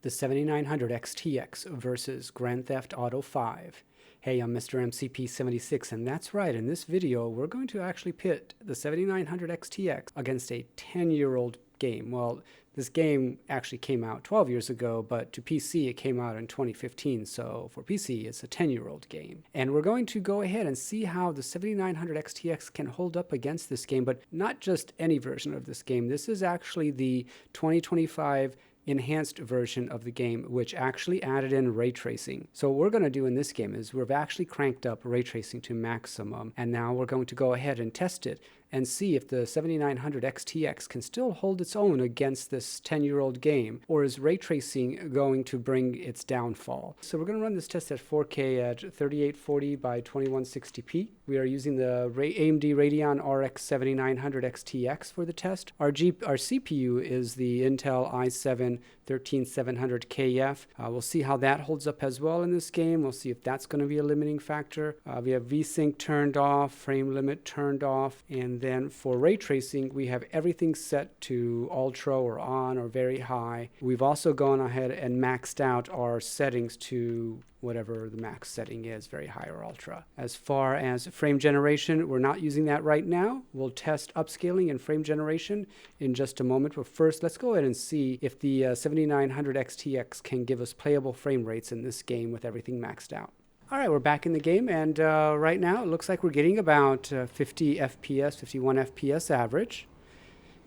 the 7900 XTX versus Grand Theft Auto 5. Hey, I'm Mr. MCP76, and that's right, in this video we're going to actually pit the 7900 XTX against a 10-year-old game. Well, this game actually came out 12 years ago, but to PC it came out in 2015, so for PC it's a 10-year-old game. And we're going to go ahead and see how the 7900 XTX can hold up against this game, but not just any version of this game. This is actually the 2025 enhanced version of the game, which actually added in ray tracing. So what we're going to do in this game is we've actually cranked up ray tracing to maximum, and now we're going to go ahead and test it and see if the 7900 XTX can still hold its own against this 10-year-old game, or is ray tracing going to bring its downfall. So we're going to run this test at 4K at 3840 by 2160p. We are using the AMD Radeon RX 7900 XTX for the test. Our CPU is the Intel i7 13700KF. We'll see how that holds up as well in this game. We'll see if that's going to be a limiting factor. We have VSync turned off, frame limit turned off, and then for ray tracing, we have everything set to ultra or on or very high. We've also gone ahead and maxed out our settings to whatever the max setting is, very high or ultra. As far as frame generation, we're not using that right now. We'll test upscaling and frame generation in just a moment, but first let's go ahead and see if the 7900 XTX can give us playable frame rates in this game with everything maxed out. All right, we're back in the game, and right now it looks like we're getting about 50 FPS, 51 FPS average.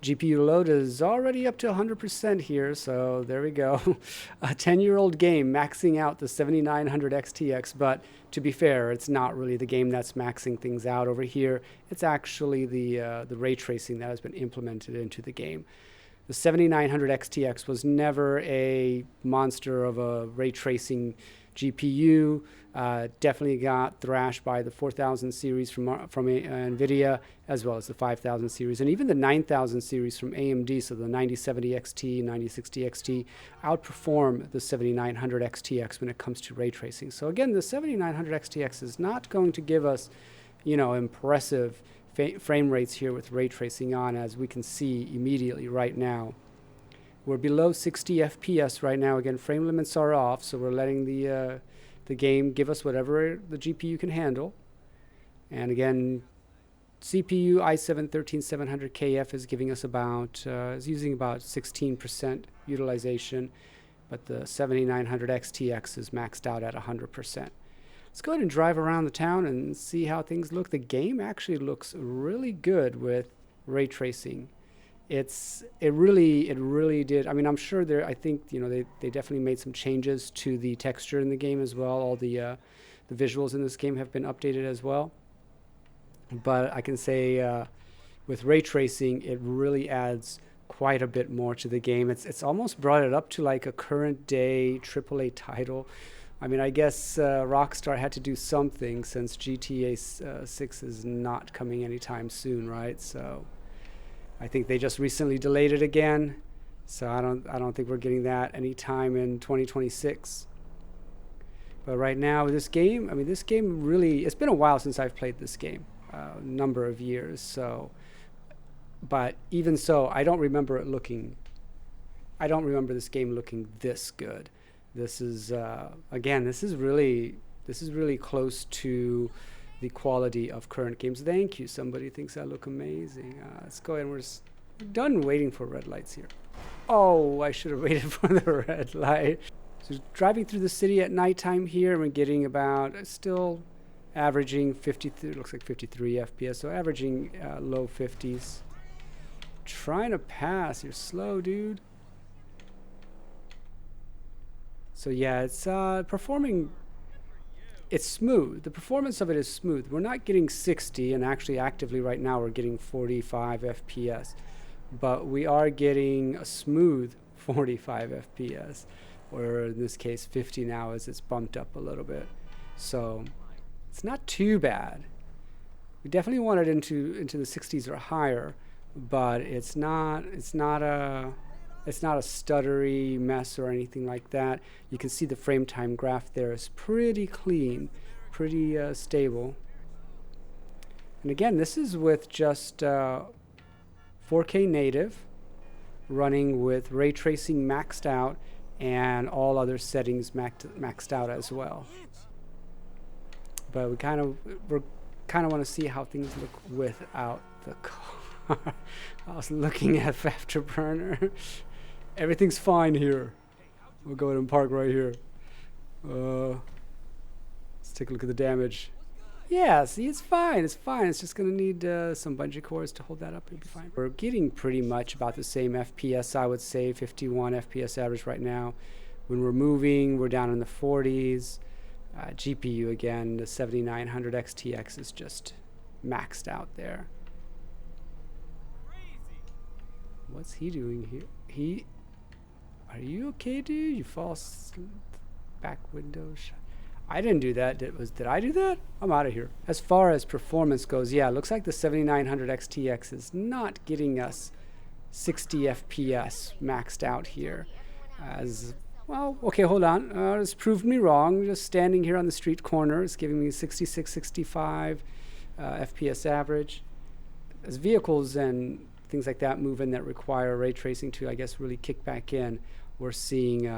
GPU load is already up to 100% here, so there we go. A 10-year-old game maxing out the 7900 XTX, but to be fair, it's not really the game that's maxing things out over here. It's actually the ray tracing that has been implemented into the game. The 7900 XTX was never a monster of a ray tracing GPU. Definitely got thrashed by the 4000 series from NVIDIA, as well as the 5000 series, and even the 9000 series from AMD. So the 9070 XT, 9060 XT outperform the 7900 XTX when it comes to ray tracing. So again, the 7900 XTX is not going to give us, impressive frame rates here with ray tracing on, as we can see immediately right now. We're below 60 FPS right now. Again, frame limits are off, so we're letting the game give us whatever the GPU can handle. And again, CPU i7 13700KF is giving us is using about 16% utilization, but the 7900 XTX is maxed out at 100%. Let's go ahead and drive around the town and see how things look. The game actually looks really good with ray tracing. It really did. I mean, I'm sure I think they definitely made some changes to the texture in the game as well. All the visuals in this game have been updated as well. But I can say with ray tracing, it really adds quite a bit more to the game. It's almost brought it up to like a current day AAA title. I mean, I guess Rockstar had to do something since GTA 6 is not coming anytime soon, right? So I think they just recently delayed it again, so I don't think we're getting that anytime in 2026. But right now, this game really, it's been a while since I've played this game, a number of years. So, but even so, I don't remember this game looking this good. This is again, this is really close to the quality of current games. Thank you. Somebody thinks I look amazing. Let's go ahead and we're done waiting for red lights here. Oh, I should have waited for the red light. So driving through the city at nighttime here, we're getting about, still averaging 53, looks like 53 FPS, so averaging low 50s. Trying to pass. You're slow, dude. So yeah, it's performing. It's smooth. The performance of it is smooth. We're not getting 60, and actually actively right now we're getting 45 FPS. But we are getting a smooth 45 FPS, or in this case 50 now as it's bumped up a little bit. So it's not too bad. We definitely want it into the 60s or higher, but it's not a stuttery mess or anything like that. You can see the frame time graph there is pretty clean, pretty stable. And again, this is with just 4K native, running with ray tracing maxed out and all other settings maxed out as well. But we're kind of want to see how things look without the car. I was looking at Afterburner. Everything's fine here. We'll go ahead and park right here. Let's take a look at the damage. Yeah, see, it's fine. It's fine. It's just going to need some bungee cords to hold that up. It'll be fine. We're getting pretty much about the same FPS, I would say. 51 FPS average right now. When we're moving, we're down in the 40s. GPU, again, the 7900 XTX is just maxed out there. What's he doing here? Are you okay, dude? You fall back window shot. I didn't do that. Did I do that? I'm out of here. As far as performance goes, yeah, it looks like the 7900 XTX is not getting us 60 FPS maxed out here. As well, okay, hold on. This proved me wrong. Just standing here on the street corner, it's giving me 66, 65 FPS average. As vehicles and things like that move in that require ray tracing to, I guess, really kick back in, we're seeing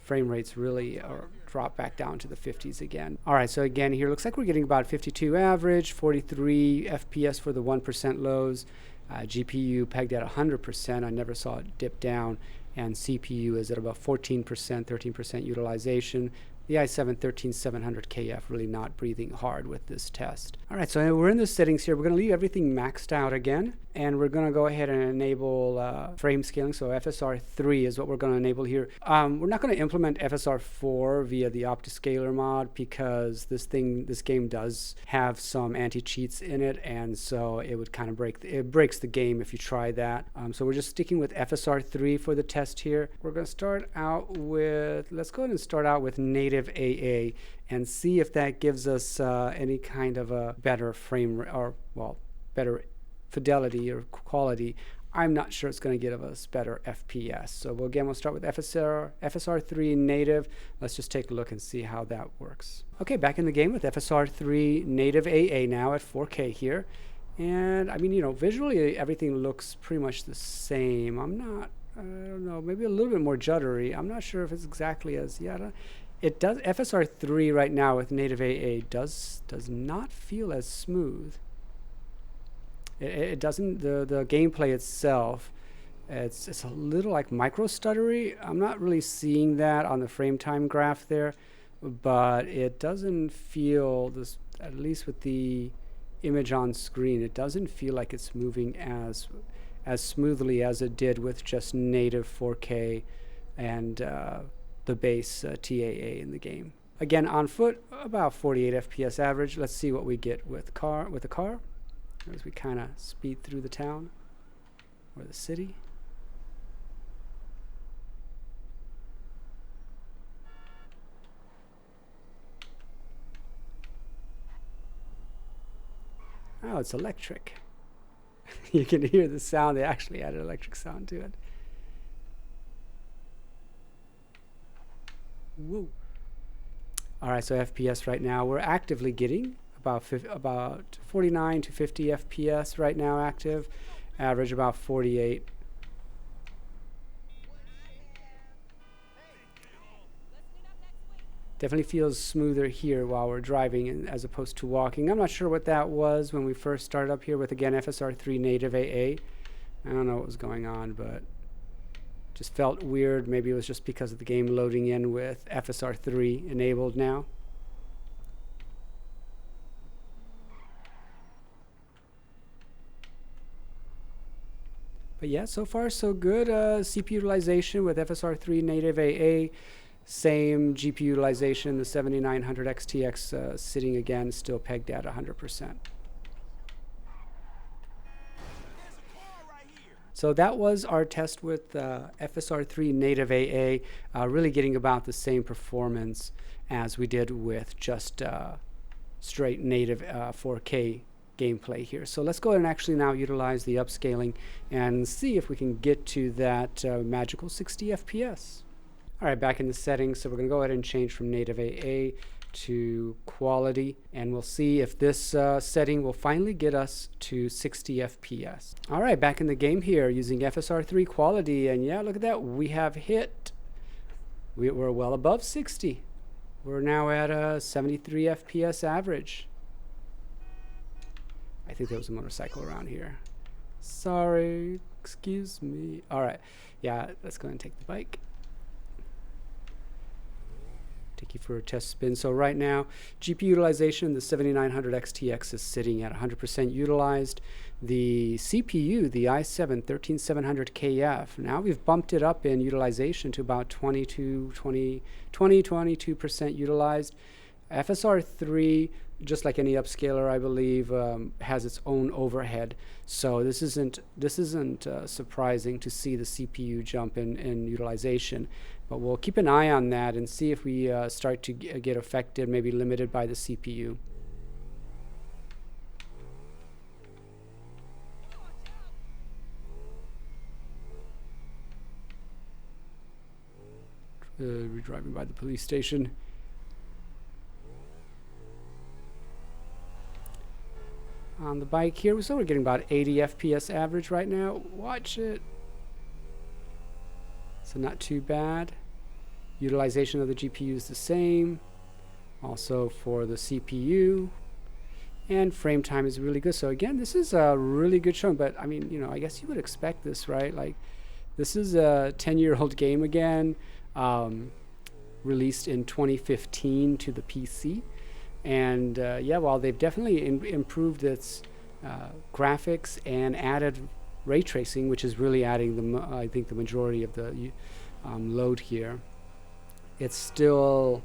frame rates really drop back down to the 50s again. All right, so again, here looks like we're getting about 52 average, 43 FPS for the 1% lows. GPU pegged at 100%. I never saw it dip down. And CPU is at about 14%, 13% utilization. The i7-13700KF really not breathing hard with this test. All right, so we're in the settings here. We're going to leave everything maxed out again, and we're going to go ahead and enable frame scaling. So FSR3 is what we're going to enable here. We're not going to implement FSR4 via the upscaler mod because this game does have some anti-cheats in it, and so it would kind of breaks the game if you try that. So we're just sticking with FSR3 for the test here. We're going to start out with, let's go ahead and start out with native AA and see if that gives us any kind of a better better fidelity or quality. I'm not sure it's going to give us better FPS. So we'll start with FSR3 native. Let's just take a look and see how that works. Okay, back in the game with FSR3 native AA now at 4K here. And I mean, visually everything looks pretty much the same. I don't know, maybe a little bit more juddery. I'm not sure if it's exactly as, it does. FSR3 right now with native AA does not feel as smooth. It doesn't. The gameplay itself, it's a little like micro stuttery. I'm not really seeing that on the frame time graph there, but it doesn't feel this. At least with the image on screen, it doesn't feel like it's moving as smoothly as it did with just native 4K and the base TAA in the game. Again, on foot, about 48 FPS average. Let's see what we get with the car as we kind of speed through the town or the city. Oh, it's electric. You can hear the sound. They actually added electric sound to it. Whoa. All right, so FPS right now, we're actively getting about 49 to 50 FPS right now active, average about 48. Definitely feels smoother here while we're driving as opposed to walking. I'm not sure what that was when we first started up here with, again, FSR3 native AA. I don't know what was going on, but just felt weird. Maybe it was just because of the game loading in with FSR3 enabled now. But yeah, so far so good. CPU utilization with FSR3 native AA. Same GPU utilization, the 7900 XTX sitting again, still pegged at 100%. So that was our test with FSR3 native AA, really getting about the same performance as we did with just straight native 4K gameplay here. So let's go ahead and actually now utilize the upscaling and see if we can get to that magical 60 FPS. All right, back in the settings, so we're going to go ahead and change from native AA to quality, and we'll see if this setting will finally get us to 60 FPS. All right, back in the game here using FSR3 quality, and yeah, look at that. We have hit We're well above 60. We're now at a 73 FPS average. I think there was a motorcycle around here. Sorry, excuse me. All right, yeah, let's go ahead and take the bike. Take you for a test spin. So right now, GPU utilization, the 7900 XTX is sitting at 100% utilized. The CPU, the i7-13700KF, now we've bumped it up in utilization to about 22% utilized. FSR3, just like any upscaler, I believe, has its own overhead. So this isn't surprising to see the CPU jump in utilization. But we'll keep an eye on that and see if we start to get affected, maybe limited by the CPU. We're driving by the police station. On the bike here, so we're getting about 80 FPS average right now. Watch it. So not too bad. Utilization of the GPU is the same. Also for the CPU. And frame time is really good. So again, this is a really good showing. But I mean, you know, I guess you would expect this, right? Like, this is a 10-year-old game again. Released in 2015 to the PC. And yeah, while they've definitely improved its graphics and added ray tracing, which is really adding I think the majority of the load here, it's still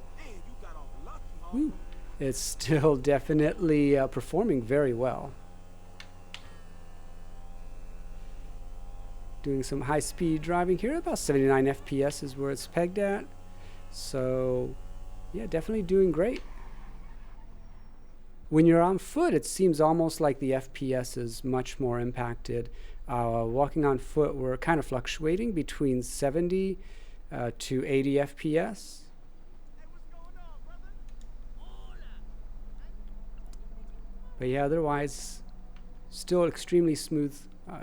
definitely performing very well. Doing some high-speed driving here, about 79 FPS is where it's pegged at. So yeah, definitely doing great. When you're on foot, it seems almost like the FPS is much more impacted. Walking on foot, we're kind of fluctuating between 70 to 80 FPS. But yeah, otherwise, still extremely smooth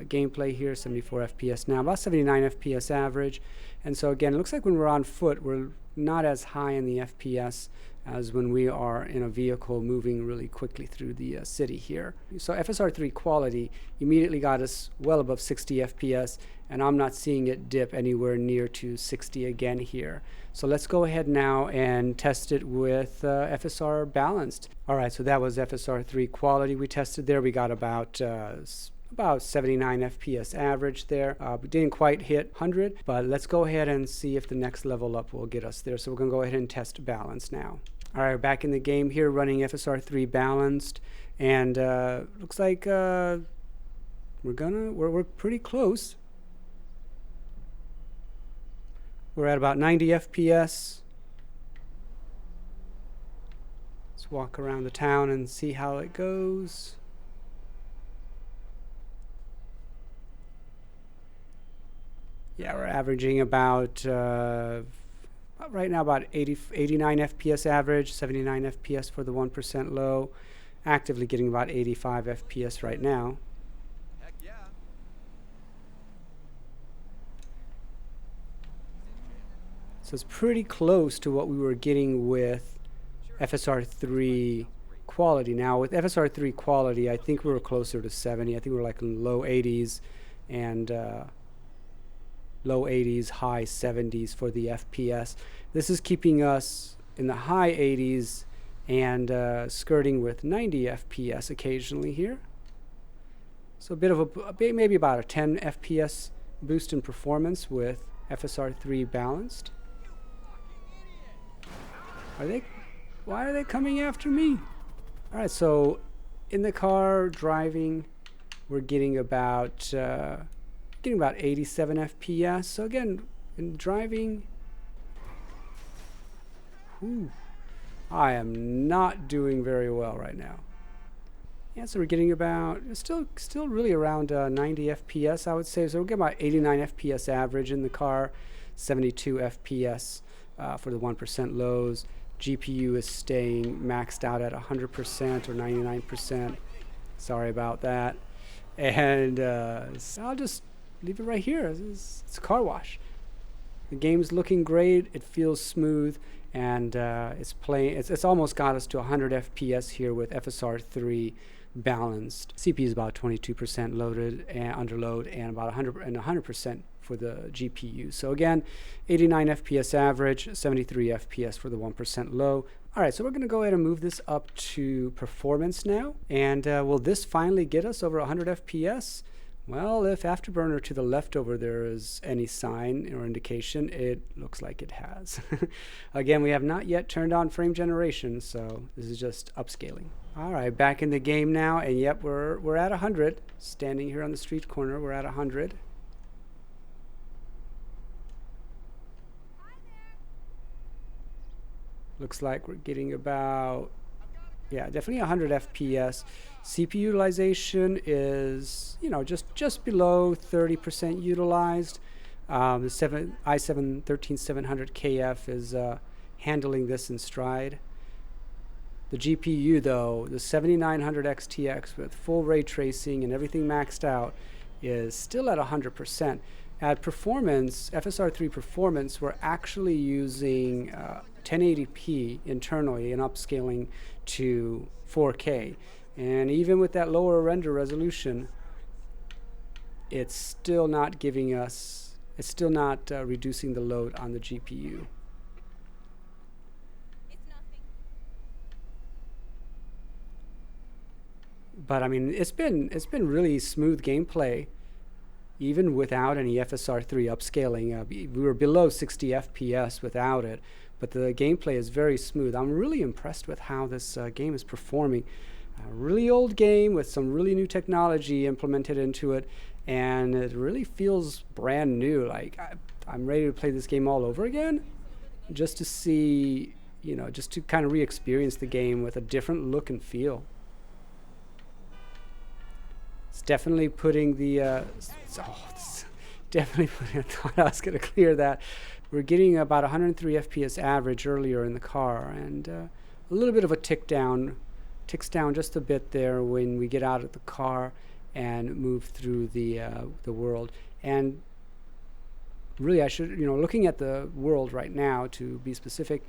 gameplay here, 74 FPS now, about 79 FPS average. And so again, it looks like when we're on foot, we're not as high in the FPS as when we are in a vehicle moving really quickly through the city here. So FSR3 Quality immediately got us well above 60 FPS, and I'm not seeing it dip anywhere near to 60 again here. So let's go ahead now and test it with FSR Balanced. All right, so that was FSR3 Quality we tested there. We got about 79 FPS average there. We didn't quite hit 100, but let's go ahead and see if the next level up will get us there. So we're gonna go ahead and test Balance now. All right, back in the game here, running FSR3 Balanced, and looks like we're pretty close. We're at about 90 FPS. Let's walk around the town and see how it goes. Yeah, we're averaging about right now about 89 FPS average, 79 FPS for the 1% low. Actively getting about 85 FPS right now. Heck yeah. So it's pretty close to what we were getting with FSR3 Quality. Now with FSR3 Quality, I think we were closer to 70. I think we were like in low 80s and low 80s, high 70s for the FPS. This is keeping us in the high 80s and skirting with 90 FPS occasionally here. So a bit of maybe about a 10 FPS boost in performance with FSR3 Balanced. Why are they coming after me? All right, so in the car driving, we're getting about 87 FPS. So again, in driving, I am not doing very well right now. Yeah, so we're getting about still really around 90 FPS, I would say. So we're getting about 89 FPS average in the car, 72 FPS for the 1% lows. GPU is staying maxed out at 100% or 99%. Sorry about that. And I'll just leave it right here. It's a car wash. The game's looking great. It feels smooth, and it's almost got us to 100 FPS here with FSR3 Balanced. CPU is about 22% loaded and under load, and about 100% for the GPU. So again, 89 FPS average, 73 FPS for the 1% low. All right, so we're going to go ahead and move this up to performance now. And will this finally get us over 100 FPS? Well, if Afterburner to the left over there is any sign or indication, it looks like it has. Again, we have not yet turned on frame generation, so this is just upscaling. All right, back in the game now, and yep, we're at 100. Standing here on the street corner, we're at 100. Looks like we're getting about, yeah, definitely 100 FPS. CPU utilization is, you know, just below 30% utilized. The i7-13700KF is handling this in stride. The GPU, though, the 7900 XTX with full ray tracing and everything maxed out, is still at 100%. At performance, FSR3 Performance, we're actually using 1080p internally and upscaling to 4K. And even with that lower render resolution, it's still not giving us, it's still not reducing the load on the GPU. But I mean, it's been really smooth gameplay, even without any FSR3 upscaling. We were below 60 FPS without it, but the gameplay is very smooth. I'm really impressed with how this game is performing. A really old game with some really new technology implemented into it, and it really feels brand new. Like I'm ready to play this game all over again, just to see, you know, just to kind of re-experience the game with a different look and feel. It's definitely putting the definitely putting, I thought I was going to clear that. We're getting about 103 FPS average earlier in the car, and a little bit of a ticks down just a bit there when we get out of the car and move through the world. And really, I should, you know, looking at the world right now, to be specific,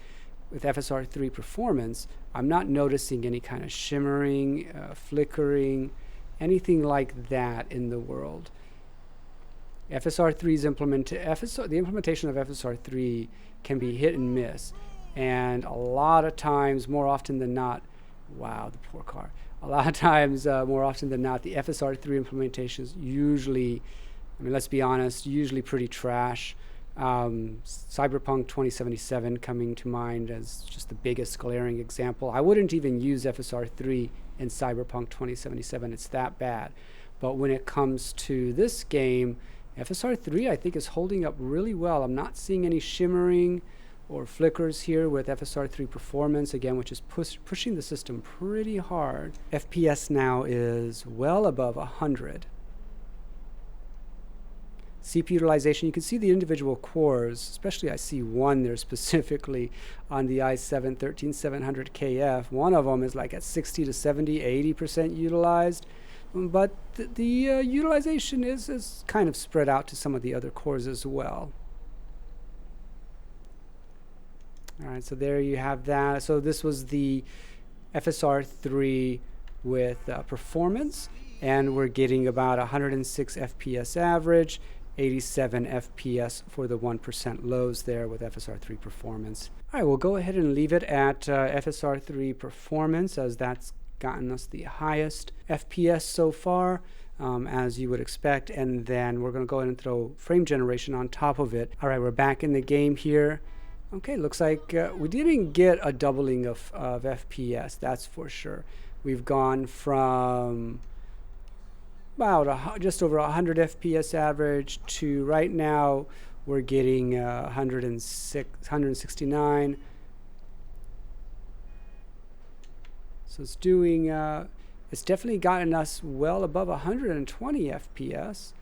with FSR3 Performance, I'm not noticing any kind of shimmering, flickering, anything like that in the world. FSR3's the implementation of FSR3 can be hit and miss, and a lot of times, more often than not, wow, the poor car. A lot of times, more often than not, the FSR3 implementations usually, I mean, let's be honest, usually pretty trash. Cyberpunk 2077 coming to mind as just the biggest glaring example. I wouldn't even use FSR3 in Cyberpunk 2077. It's that bad. But when it comes to this game, FSR3 I think is holding up really well. I'm not seeing any shimmering or flickers here with FSR3 Performance, again, which is pushing the system pretty hard. FPS now is well above 100. CPU utilization, you can see the individual cores, especially I see one there specifically on the i7-13700KF. One of them is like at 60 to 70, 80% utilized, but the utilization is kind of spread out to some of the other cores as well. All right, so there you have that. So this was the FSR3 with Performance, and we're getting about 106 FPS average, 87 FPS for the 1% lows there with FSR3 Performance. All right, we'll go ahead and leave it at FSR3 Performance, as that's gotten us the highest FPS so far, as you would expect, and then we're going to go ahead and throw frame generation on top of it. All right, we're back in the game here. Okay, looks like we didn't get a doubling of FPS, that's for sure. We've gone from about just over 100 FPS average to right now we're getting 169. So it's doing, it's definitely gotten us well above 120 FPS.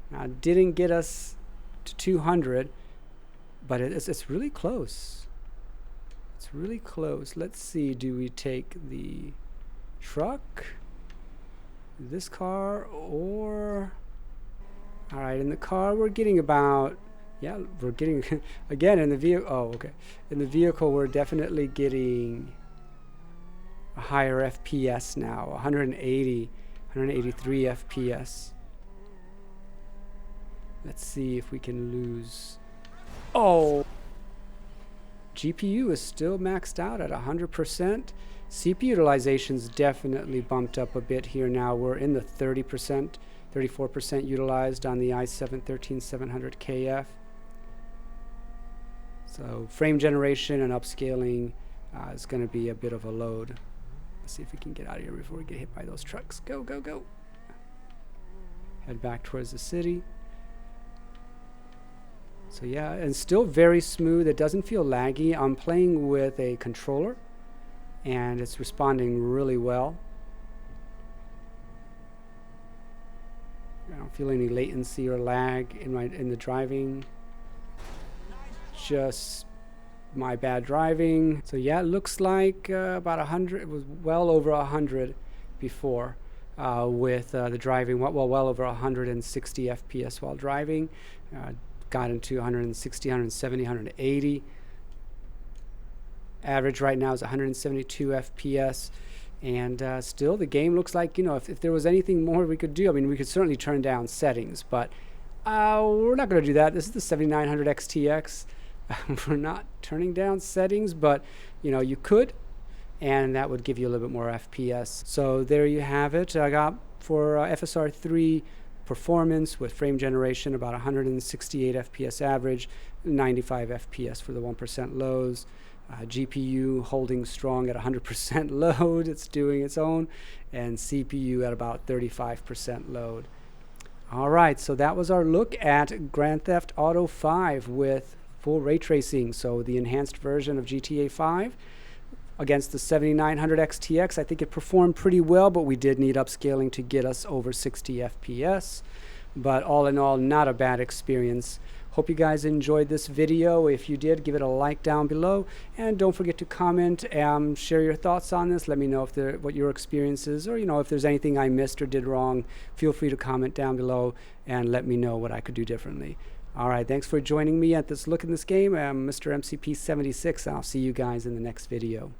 Now, it didn't get us to 200, but it's really close. It's really close. Let's see, do we take the truck, this car, or... All right, in the car we're getting about, Yeah, we're getting again in the vehicle. Oh, okay. In the vehicle, we're definitely getting a higher FPS now, 180, 183 FPS. Let's see if we can lose. Oh, GPU is still maxed out at 100%. CPU utilization's definitely bumped up a bit here now. We're in the 30%, 34% utilized on the i7-13700KF. So frame generation and upscaling is going to be a bit of a load. Let's see if we can get out of here before we get hit by those trucks. Go, go, go. Head back towards the city. So yeah, and still very smooth. It doesn't feel laggy. I'm playing with a controller, and it's responding really well. I don't feel any latency or lag in the driving. Just my bad driving. So yeah, it looks like about 100. It was well over 100 before with the driving. Well over 160 FPS while driving. Got into 160, 170, 180. Average right now is 172 FPS. And still, the game looks like, you know, if there was anything more we could do, I mean, we could certainly turn down settings, but we're not going to do that. This is the 7900 XTX. We're not turning down settings, but, you know, you could, and that would give you a little bit more FPS. So there you have it. I got for FSR3 Performance with frame generation about 168 FPS average, 95 FPS for the 1% lows. GPU holding strong at 100% load, it's doing its own, and CPU at about 35% load. All right, so that was our look at Grand Theft Auto 5 with full ray tracing, so the enhanced version of GTA 5 against the 7900 XTX. I think it performed pretty well, but we did need upscaling to get us over 60 FPS. But all in all, not a bad experience. Hope you guys enjoyed this video. If you did, give it a like down below, and don't forget to comment, share your thoughts on this. Let me know if what your experience is, or, you know, if there's anything I missed or did wrong. Feel free to comment down below and let me know what I could do differently. All right, thanks for joining me at this look in this game. I'm Mr. MCP 76. I'll see you guys in the next video.